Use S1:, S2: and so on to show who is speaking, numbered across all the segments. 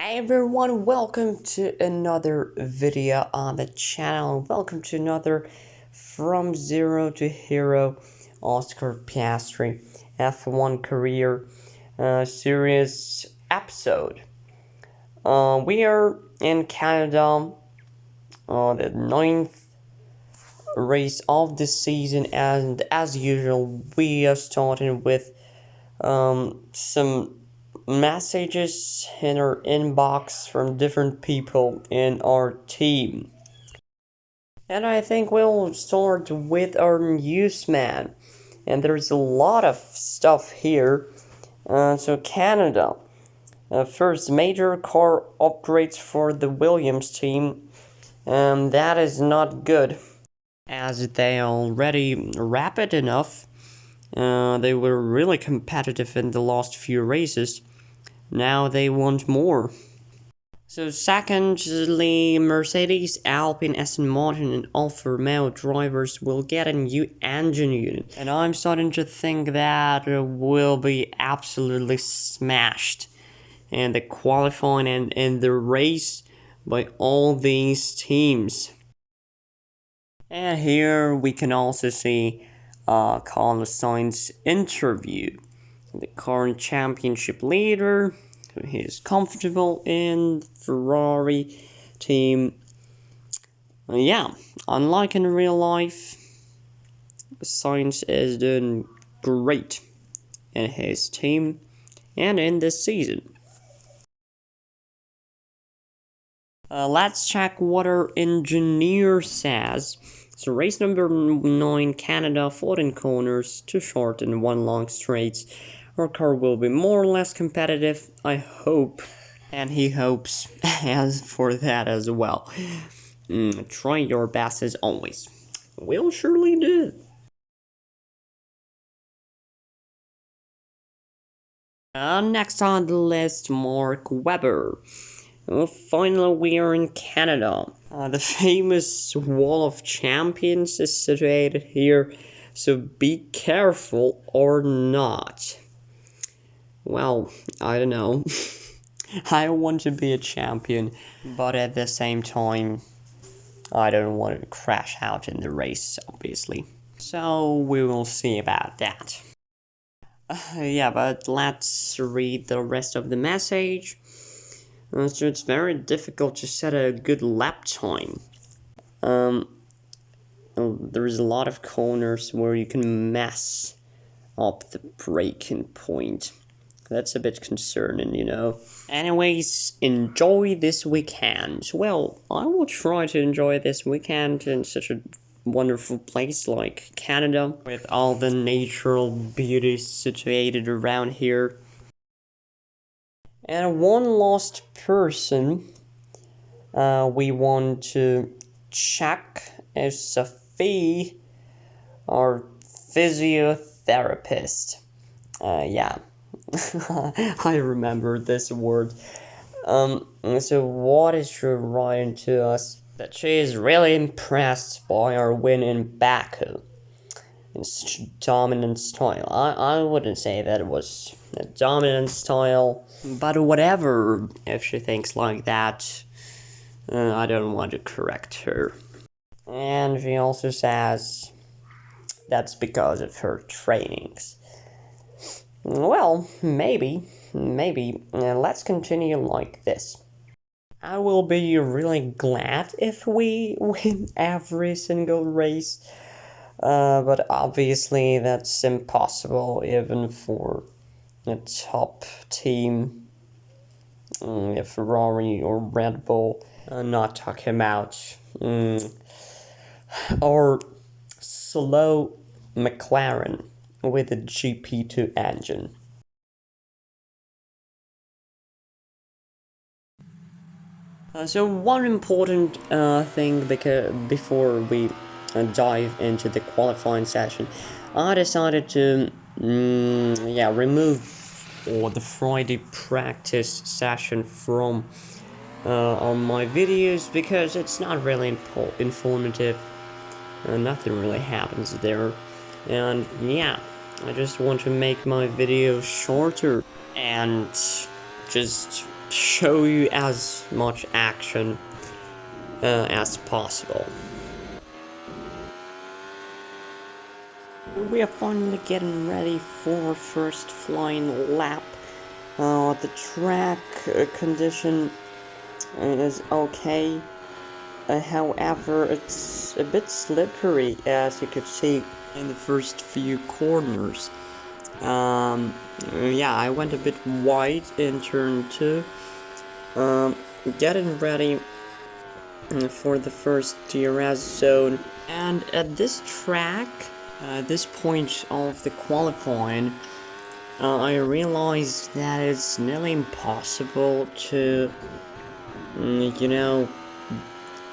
S1: Hey everyone, welcome to another video on the channel. Welcome to another From Zero to Hero Oscar Piastri F1 Career series episode. We are in Canada, the 9th race of the season, and as usual we are starting with some messages in our inbox from different people in our team. And I think we'll start with our newsman. And there's a lot of stuff here. So Canada. First, major car upgrades for the Williams team. That is not good, as they are already rapid enough. They were really competitive in the last few races. Now they want more. So secondly, Mercedes, Alpine, Aston Martin and Alfa Romeo drivers will get a new engine unit. And I'm starting to think that will be absolutely smashed in the qualifying and in the race by all these teams. And here we can also see Carlos Sainz's interview. The current championship leader, who is comfortable in Ferrari team. Unlike in real life, Sainz is doing great in his team and in this season. Let's check what our engineer says. So race number 9, Canada, 14 corners, 2 short and 1 long straight. Our car will be more or less competitive, I hope, and he hopes as for that as well. Try your best as always. We'll surely do. Next on the list, Mark Webber. Well, finally, we are in Canada. The famous Wall of Champions is situated here, so be careful or not. Well, I don't know. I want to be a champion, but at the same time, I don't want to crash out in the race, obviously. So we will see about that. But let's read the rest of the message. So it's very difficult to set a good lap time. There's a lot of corners where you can mess up the braking point. That's a bit concerning, you know. Anyways, enjoy this weekend. Well, I will try to enjoy this weekend in such a wonderful place like Canada, with all the natural beauties situated around here. And one last person we want to check is Sophie, our physiotherapist. I remember this word. So what is she writing to us? That she is really impressed by our win in Baku in such a dominant style. I wouldn't say that it was a dominant style, but whatever, if she thinks like that, I don't want to correct her. And she also says that's because of her trainings. Well, maybe. Let's continue like this. I will be really glad if we win every single race, but obviously that's impossible even for a top team, Ferrari or Red Bull. Not talking about or slow Mclaren with a GP2 engine. So one important thing before we dive into the qualifying session, I decided to remove the Friday practice session from on my videos because it's not really informative. Nothing really happens there, and I just want to make my videos shorter and just show you as much action as possible. We are finally getting ready for our first flying lap. The track condition is okay. However, it's a bit slippery, as you could see in the first few corners. Yeah, I went a bit wide in turn 2. Getting ready for the first DRS zone. And at this track, this point of the qualifying, I realized that it's nearly impossible to,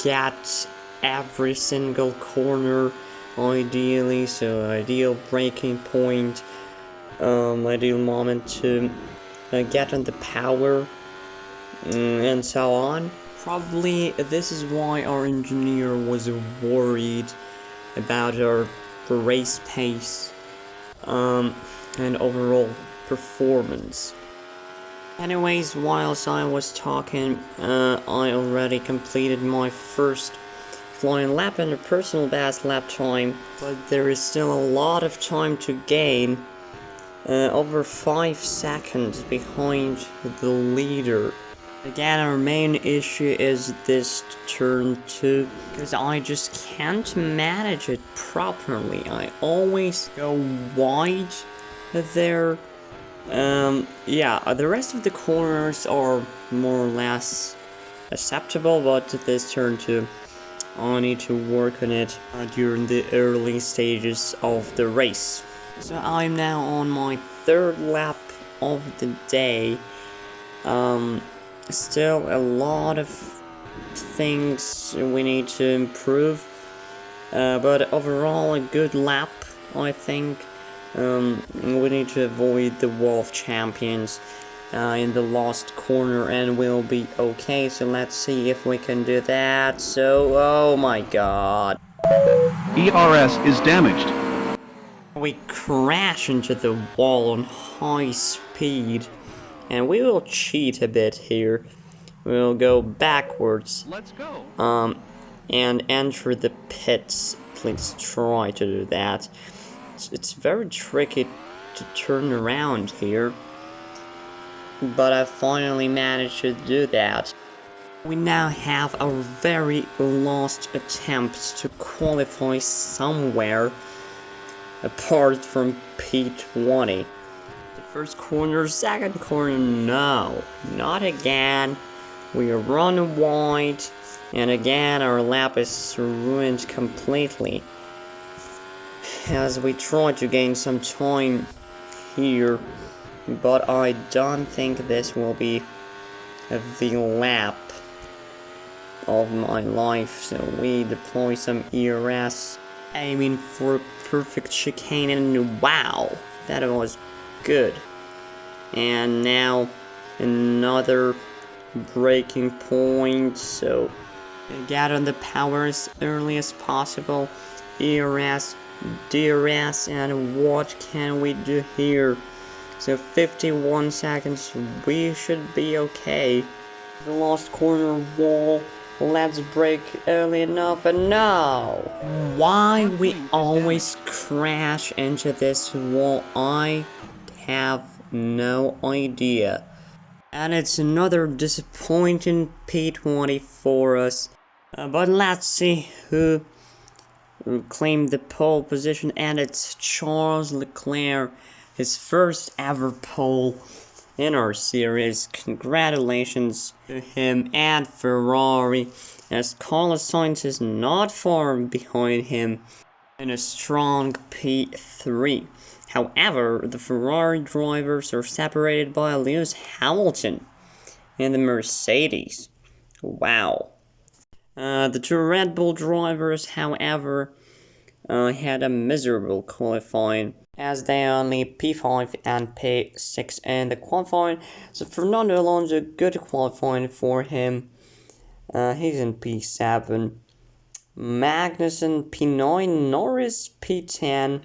S1: get every single corner ideally, so ideal braking point, ideal moment to get on the power, and so on. Probably this is why our engineer was worried about our race pace and overall performance. Anyways, whilst I was talking, I already completed my first flying lap and a personal best lap time, but there is still a lot of time to gain, over 5 seconds behind the leader. Again, our main issue is this turn 2, because I just can't manage it properly. I always go wide there. Yeah, the rest of the corners are more or less acceptable, but this turn 2, I need to work on it during the early stages of the race. So I'm now on my 3rd lap of the day. Still a lot of things we need to improve, but overall a good lap, I think. We need to avoid the wall of champions in the last corner and we'll be okay, so let's see if we can do that. So, oh my god.
S2: ERS is damaged.
S1: We crash into the wall on high speed, and we will cheat a bit here. We'll go backwards.
S2: Let's go.
S1: And enter the pits. Please try to do that. It's very tricky to turn around here, but I finally managed to do that. We now have our very last attempt to qualify somewhere apart from P20. The first corner, second corner, no, not again. We run wide, and again our lap is ruined completely, as we try to gain some time here, but I don't think this will be the lap of my life. So we deploy some ERS, aiming for perfect chicane, and wow, that was good. And now another braking point, so get on the power as early as possible. ERS, DRS, and what can we do here? So 51 seconds, we should be okay. The last corner wall, let's brake early enough, and no! Why we always crash into this wall, I have no idea. And it's another disappointing P20 for us. But let's see who claimed the pole position, and it's Charles Leclerc, his first ever pole in our series. Congratulations to him and Ferrari, as Carlos Sainz is not far behind him in a strong P3. However, the Ferrari drivers are separated by Lewis Hamilton in the Mercedes. Wow. The 2 Red Bull drivers, however, had a miserable qualifying, as they only P5 and P6 in the qualifying. So Fernando Alonso, good qualifying for him. He's in P7. Magnussen P9, Norris P10.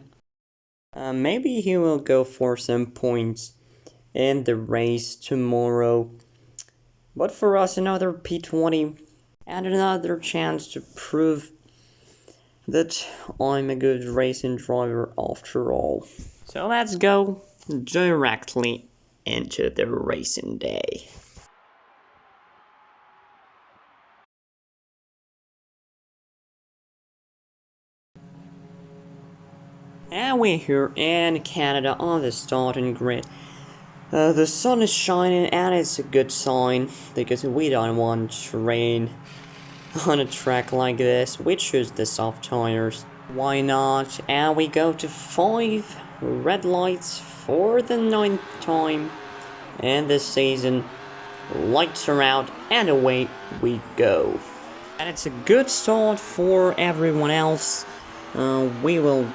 S1: Maybe he will go for some points in the race tomorrow. But for us, another P20 and another chance to prove that I'm a good racing driver after all. So let's go directly into the racing day. And we're here in Canada on the starting grid. The sun is shining and it's a good sign because we don't want to rain on a track like this. We choose the soft tires. Why not? And we go to 5 red lights for the 9th time in this season. Lights are out and away we go. And it's a good start for everyone else. We will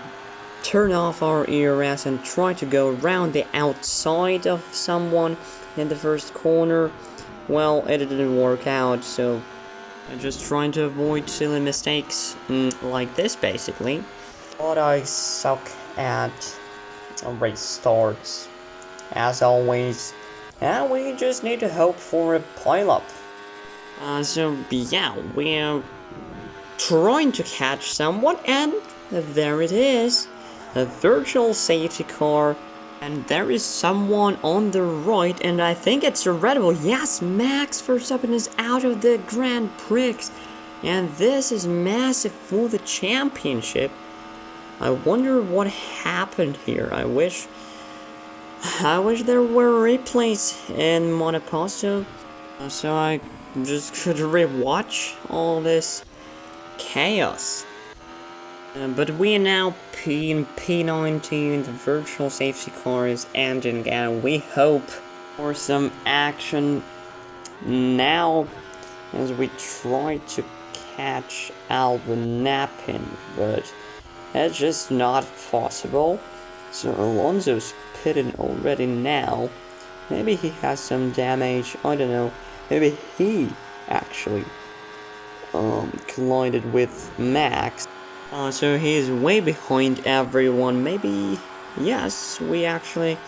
S1: turn off our ERS and try to go around the outside of someone in the first corner. Well, it didn't work out, so I'm just trying to avoid silly mistakes like this basically. But I suck at race starts, as always, and we just need to hope for a pileup. So yeah, we're trying to catch someone, and there it is. A virtual safety car, and there is someone on the right, and I think it's a Red Bull. Yes, Max Verstappen is out of the Grand Prix, and this is massive for the championship. I wonder what happened here. I wish there were replays in Monoposto, so I just could rewatch all this chaos. But we are now in P19, the virtual safety car is ending, and we hope for some action now as we try to catch Albon napping, but that's just not possible. So Alonso's pitting already now. Maybe he has some damage, I don't know. Maybe he actually collided with Max. So he is way behind everyone. Maybe, yes, we actually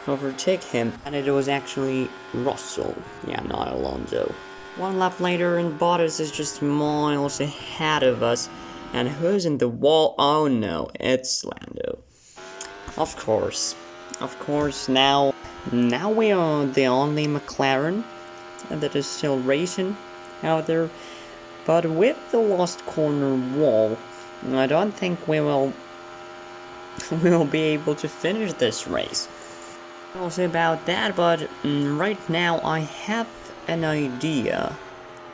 S1: overtake him. And it was actually Russell. Yeah, not Alonso. One lap later and Bottas is just miles ahead of us. And who's in the wall? Oh no, it's Lando. Of course, now we are the only McLaren that is still racing out there. But with the lost corner wall, I don't think we will be able to finish this race. We'll see about that, but right now I have an idea,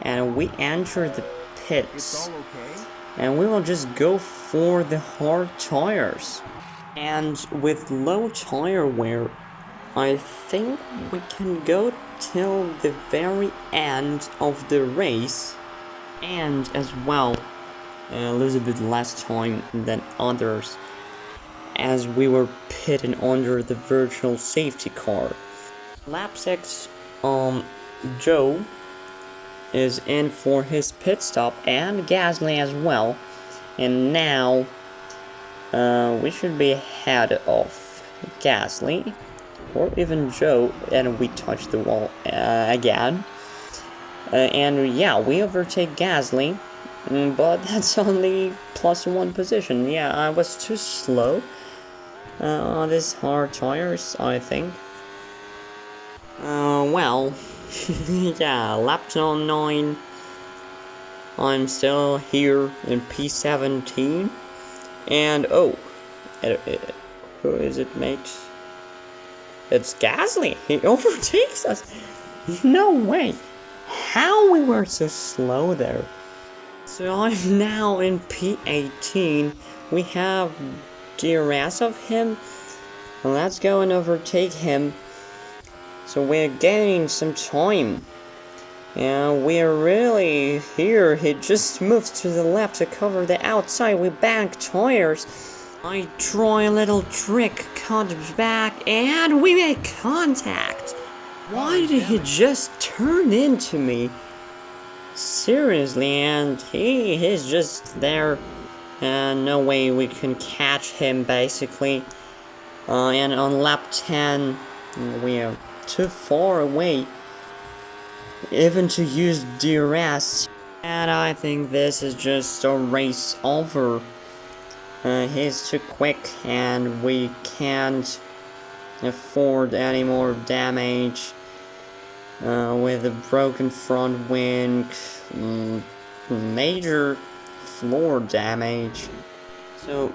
S1: and we enter the pits.
S3: It's all okay.
S1: And we will just go for the hard tires. And with low tire wear, I think we can go till the very end of the race, and as well lose a bit less time than others, as we were pitting under the virtual safety car. Lap 6, Joe is in for his pit stop, and Gasly as well, and now we should be ahead of Gasly or even Joe, and we touch the wall again, and yeah, we overtake Gasly, but that's only +1 position. Yeah, I was too slow on these hard tires, I think. Well, yeah, lap 9, I'm still here in P17, and oh, who is it, mate? It's Gasly. He overtakes us. No way. How we were so slow there. So I'm now in P18. We have DRS of him. Let's go and overtake him. So we're gaining some time. And we're really here. He just moves to the left to cover the outside. We bank tires. I try a little trick, cut back, and we make contact. Why did he just turn into me? Seriously, and he's just there. No way we can catch him, basically. And on lap 10, we are too far away. even to use DRS. And I think this is just a race over. He's too quick and we can't afford any more damage. With a broken front wing, major floor damage. So,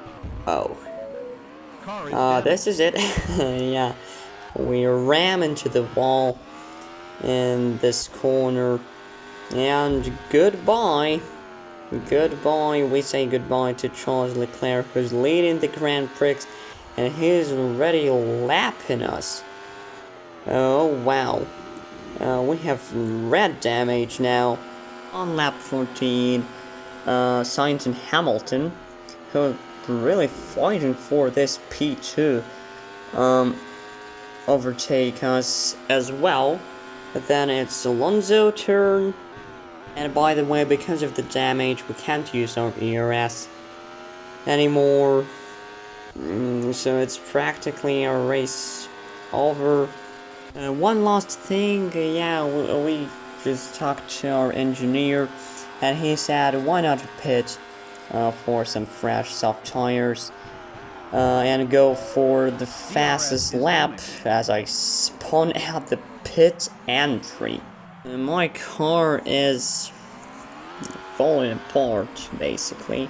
S1: this is it. Yeah, we ram into the wall in this corner, and goodbye. Goodbye, we say goodbye to Charles Leclerc, who's leading the Grand Prix, and he's already lapping us. Oh, wow. We have red damage now on lap 14. Sainz and Hamilton, who are really fighting for this P2, overtake us as well. But then it's Alonso's turn. And by the way, because of the damage, we can't use our ERS anymore. So it's practically a race over. One last thing, we just talked to our engineer, and he said why not pit for some fresh soft tires and go for the fastest lap as I spun out the pit entry. My car is falling apart, basically.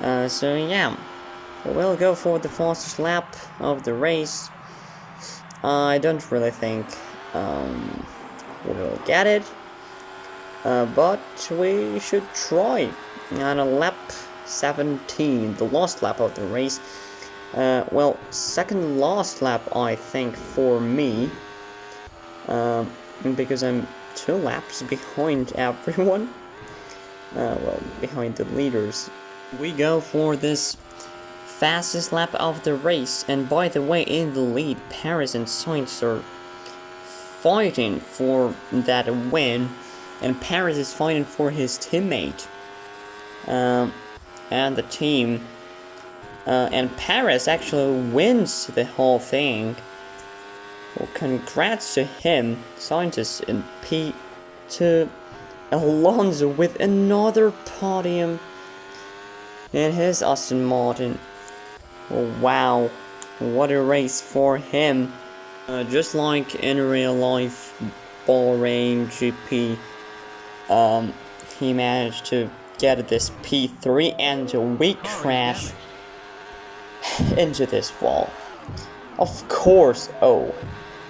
S1: So yeah, we'll go for the fastest lap of the race. I don't really think we'll get it, but we should try. On a lap 17, the last lap of the race. Well, second last lap, I think, for me, because I'm 2 laps behind everyone. Well, behind the leaders. We go for this fastest lap of the race, and by the way, in the lead, Perez and Sainz are fighting for that win, and Perez is fighting for his teammate, and the team, and Perez actually wins the whole thing. Well, congrats to him. Sainz is in P2, Alonso with another podium in his Aston Martin. Oh, wow, what a race for him. Just like in real life Bahrain GP, he managed to get this P3 and we crash into this wall. Of course,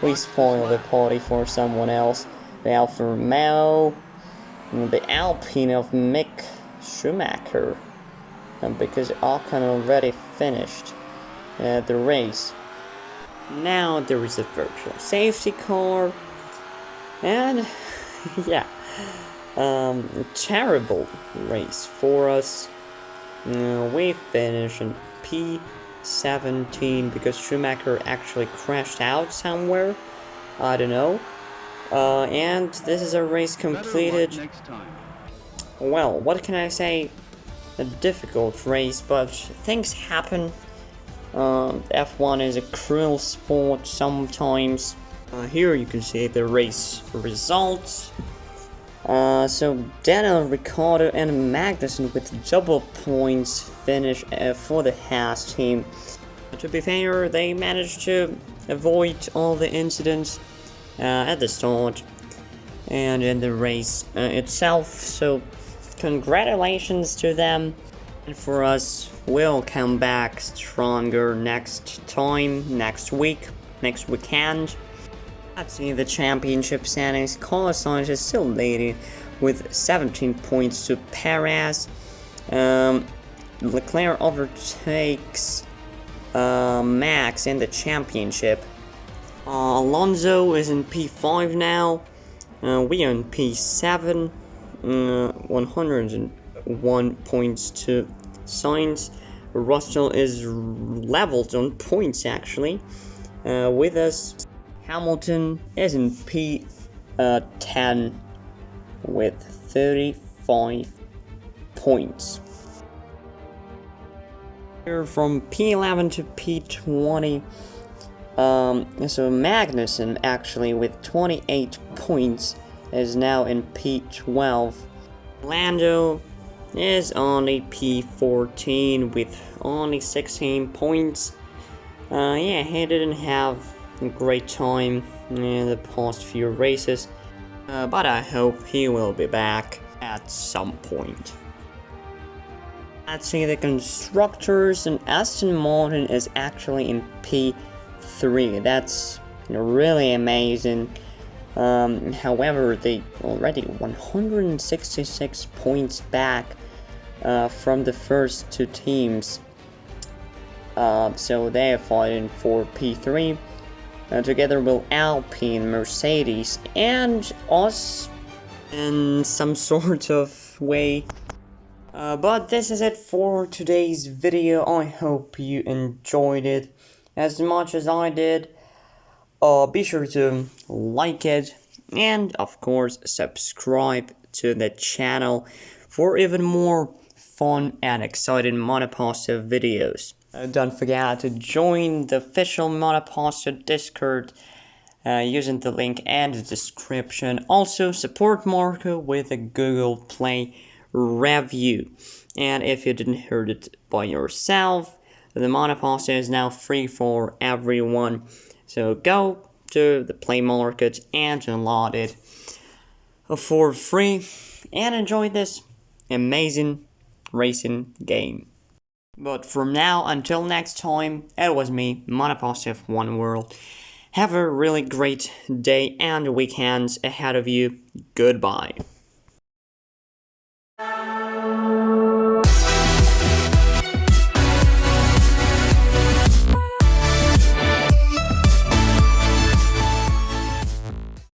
S1: we spoiled the party for someone else. The Alfa Romeo, the Alpine of Mick Schumacher. Because Ocon already finished the race. Now there is a virtual safety car, and yeah, terrible race for us. We finished in P17 because Schumacher actually crashed out somewhere. I don't know. And this is a race completed. Well, what can I say? A difficult race, but things happen. F1 is a cruel sport sometimes. Here you can see the race results. So Daniel Ricciardo and Magnussen with double points finish for the Haas team. To be fair, they managed to avoid all the incidents at the start and in the race itself, so congratulations to them. And for us, we'll come back stronger next time, next weekend. Let's see the championship standings. Carlos Sainz is still leading with 17 points to Perez. Leclerc overtakes Max in the championship. Alonso is in P5 now. We are in P7. 101 points to Sainz. Russell is leveled on points actually with us. Hamilton is in P10 with 35 points. Here from P11 to P20. So Magnussen actually with 28 points is now in P12. Lando is only P14 with only 16 points. Yeah, he didn't have a great time in the past few races, but I hope he will be back at some point. Let's see the constructors, and Aston Martin is actually in P3. That's really amazing. However, they already 166 points back from the first two teams. So they are fighting for P3 together with Alpine, Mercedes, and us in some sort of way. But this is it for today's video. I hope you enjoyed it as much as I did. Be sure to like it and of course subscribe to the channel for even more fun and exciting Monoposto videos. Don't forget to join the official Monoposto Discord using the link in the description. Also support Marco with a Google Play review. And if you didn't hear it by yourself, the Monoposto is now free for everyone. So go to the Play Market and download it for free and enjoy this amazing racing game. But from now until next time, it was me, Monoposto F1 World. Have a really great day and weekends ahead of you. Goodbye.